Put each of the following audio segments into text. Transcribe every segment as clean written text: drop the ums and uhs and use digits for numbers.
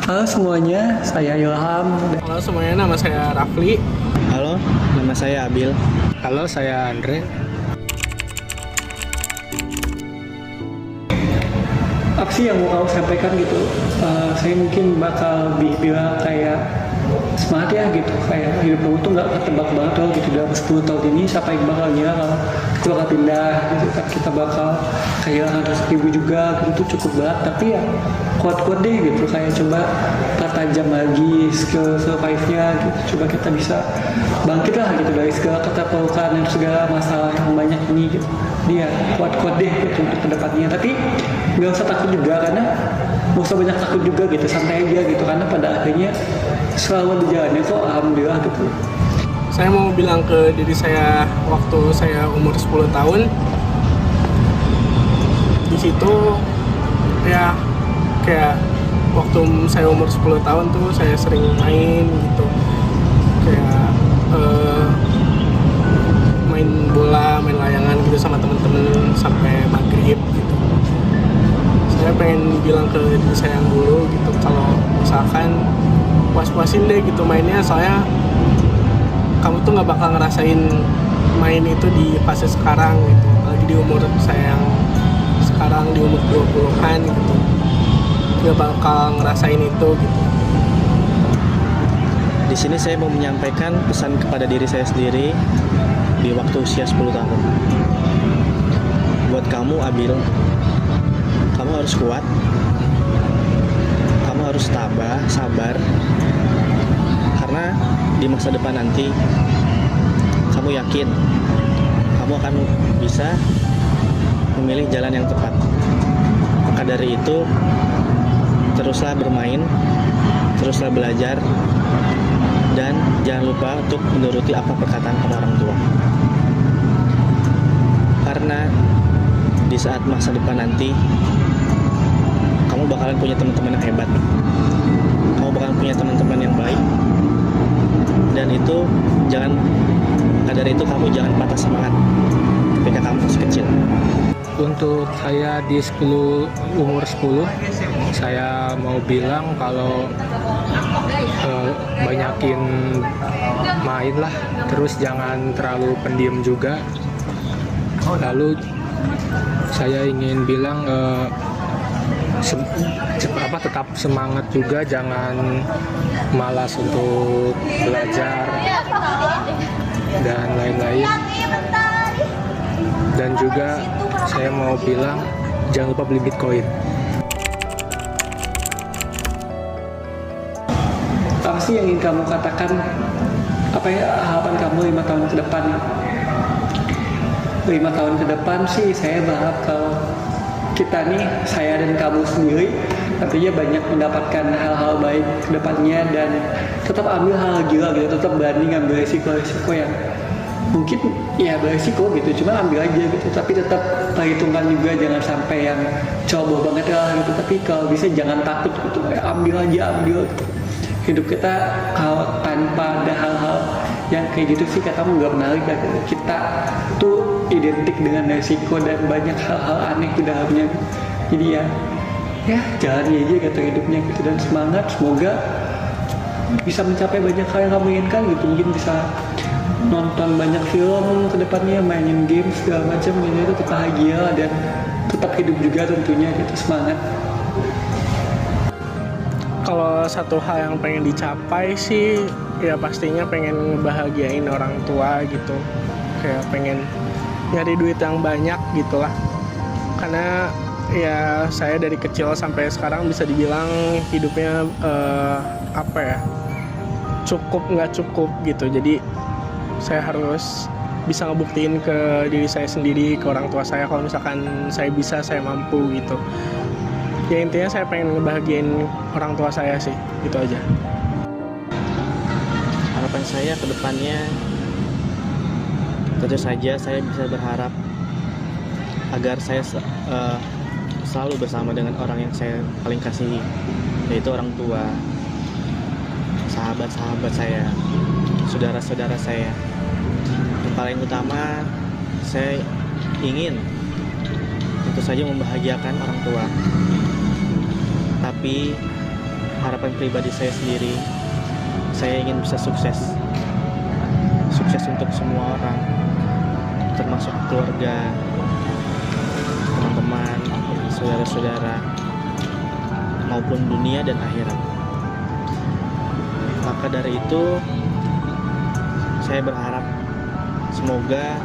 Halo semuanya, saya Ilham. Halo semuanya, nama saya Rafli. Halo, nama saya Abil. Halo, saya Andre. Apa sih yang mau kamu sampaikan gitu? Saya mungkin bakal bilang kayak semangat ya gitu, kayak hidup kamu tuh nggak ketebak banget loh gitu. Dalam 10 tahun ini siapa yang bakal ngira kalau kita bakal pindah gitu kan, kita bakal kehilangan rezeki juga gitu tuh cukup berat, tapi ya kuat-kuat deh gitu, kayak coba pertajam lagi skill survive-nya gitu, coba kita bisa bangkit lah gitu dari segala keterpurukan dan segala masalah yang banyak ini gitu. Dia kuat-kuat deh gitu untuk kedepannya, tapi nggak usah takut juga, karena nggak usah banyak takut juga gitu, santai aja gitu, karena pada akhirnya selalu di jalannya kok, alhamdulillah gitu. Saya mau bilang ke diri saya waktu saya umur 10 tahun. Di situ ya kayak waktu saya umur 10 tahun tuh saya sering main gitu. Kayak main bola, main layangan gitu sama temen-temen sampai maghrib gitu. Saya pengen bilang ke diri saya yang dulu gitu, kalau misalkan puas-puasin deh gitu mainnya, soalnya kamu tuh nggak bakal ngerasain main itu di fase sekarang gitu, apalagi di umur saya yang sekarang di umur 20-an gitu, nggak bakal ngerasain itu gitu. Di sini saya mau menyampaikan pesan kepada diri saya sendiri di waktu usia 10 tahun. Buat kamu, Abil, kamu harus kuat, kamu harus tabah, sabar, karena di masa depan nanti kamu yakin kamu akan bisa memilih jalan yang tepat. Maka dari itu, teruslah bermain, teruslah belajar, dan jangan lupa untuk menuruti apa perkataan orang tua. Karena di saat masa depan nanti kamu bakalan punya teman-teman yang hebat, kamu bakalan punya teman-teman yang baik, dan itu jangan, maka dari itu kamu jangan patah semangat ketika kamu masih kecil. Untuk saya di umur 10, saya mau bilang kalau banyakin main lah, terus jangan terlalu pendiam juga. Lalu saya ingin bilang tetap semangat juga, jangan malas untuk belajar dan lain-lain. Dan juga saya mau bilang jangan lupa beli Bitcoin. Apa sih yang ingin kamu katakan? Apa ya harapan kamu 5 tahun ke depan? 5 tahun ke depan sih saya berharap kalau kita nih, saya dan kamu sendiri, nantinya banyak mendapatkan hal-hal baik ke depannya, dan tetap ambil hal gila gitu, tetap berani ngambil resiko-resiko yang mungkin ya beresiko gitu, cuma ambil aja gitu, tapi tetap perhitungkan juga, jangan sampai yang coba banget lah gitu, tapi kalau bisa jangan takut gitu, ambil aja, ambil gitu. Hidup kita kalau tanpa ada hal-hal yang kayak gitu sih katamu nggak menarik lah gitu. Kita tuh identik dengan resiko dan banyak hal-hal aneh di dalamnya, jadi ya jalani aja gitu hidupnya gitu, dan semangat, semoga bisa mencapai banyak hal yang kamu inginkan gitu, mungkin bisa nonton banyak film ke depannya, mainin game segala macam gitu, tetap bahagia dan tetap hidup juga tentunya gitu, semangat. Kalau satu hal yang pengen dicapai sih ya pastinya pengen ngebahagiain orang tua gitu, kayak pengen nyari duit yang banyak gitulah, karena ya saya dari kecil sampai sekarang bisa dibilang hidupnya cukup nggak cukup gitu, jadi saya harus bisa ngebuktiin ke diri saya sendiri, ke orang tua saya, kalau misalkan saya bisa, saya mampu gitu. Ya intinya saya pengen ngebahagiain orang tua saya sih, gitu aja. Harapan saya ke depannya, tentu saja saya bisa berharap agar saya selalu bersama dengan orang yang saya paling kasihi, yaitu orang tua, sahabat-sahabat saya, saudara-saudara saya. Yang paling utama, saya ingin tentu saja membahagiakan orang tua. Tapi harapan pribadi saya sendiri, saya ingin bisa sukses untuk semua orang, termasuk keluarga, teman-teman, saudara-saudara, maupun dunia dan akhirat. Maka dari itu saya berharap semoga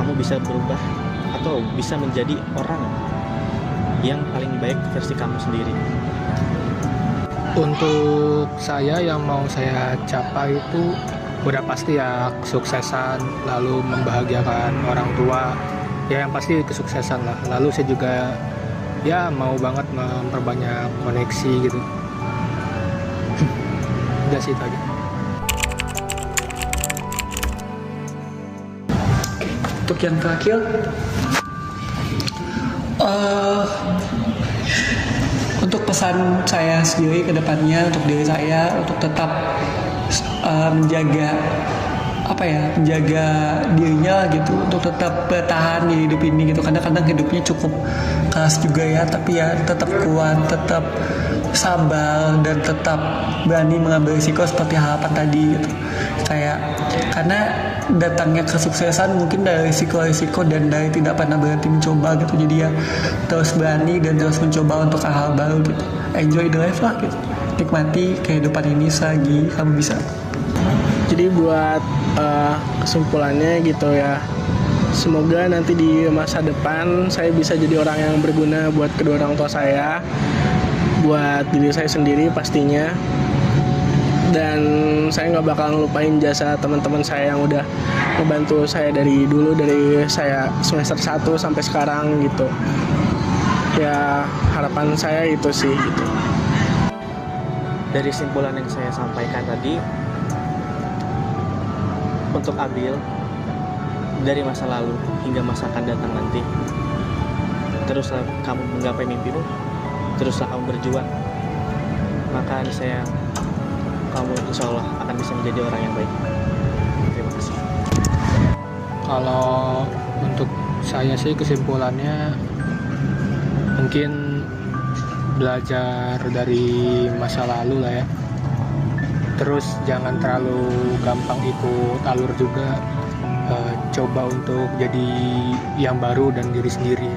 kamu bisa berubah atau bisa menjadi orang yang paling baik versi kamu sendiri. Untuk saya yang mau saya capai itu udah pasti ya kesuksesan, lalu membahagiakan orang tua, ya yang pasti kesuksesan lah. Lalu saya juga ya mau banget memperbanyak koneksi gitu. Udah sih itu aja. Untuk yang terakhir, untuk pesan saya sendiri ke depannya, untuk diri saya, untuk tetap menjaga dirinya gitu, untuk tetap bertahan di hidup ini gitu, karena kadang hidupnya cukup keras juga ya, tapi ya tetap kuat, tetap sabar, dan tetap berani mengambil risiko seperti harapan tadi gitu. Karena datangnya kesuksesan mungkin dari risiko-risiko dan dari tidak pernah berhenti mencoba gitu. Jadi ya terus berani dan terus mencoba untuk hal baru gitu. Enjoy the life lah gitu. Nikmati kehidupan ini selagi kamu bisa. Jadi buat kesimpulannya gitu ya, semoga nanti di masa depan saya bisa jadi orang yang berguna buat kedua orang tua saya, buat diri saya sendiri pastinya. Dan saya nggak bakal ngelupain jasa teman-teman saya yang udah membantu saya dari dulu, dari saya semester 1 sampai sekarang gitu. Ya harapan saya itu sih gitu. Dari simpulan yang saya sampaikan tadi, untuk Abil, dari masa lalu hingga masa akan datang nanti, teruslah kamu menggapai mimpimu, teruslah kamu berjuang, maka saya kamu insya Allah akan bisa menjadi orang yang baik. Terima kasih. Kalau untuk saya sih kesimpulannya mungkin belajar dari masa lalu lah ya. Terus jangan terlalu gampang ikut alur juga. Coba untuk jadi yang baru dan diri sendiri.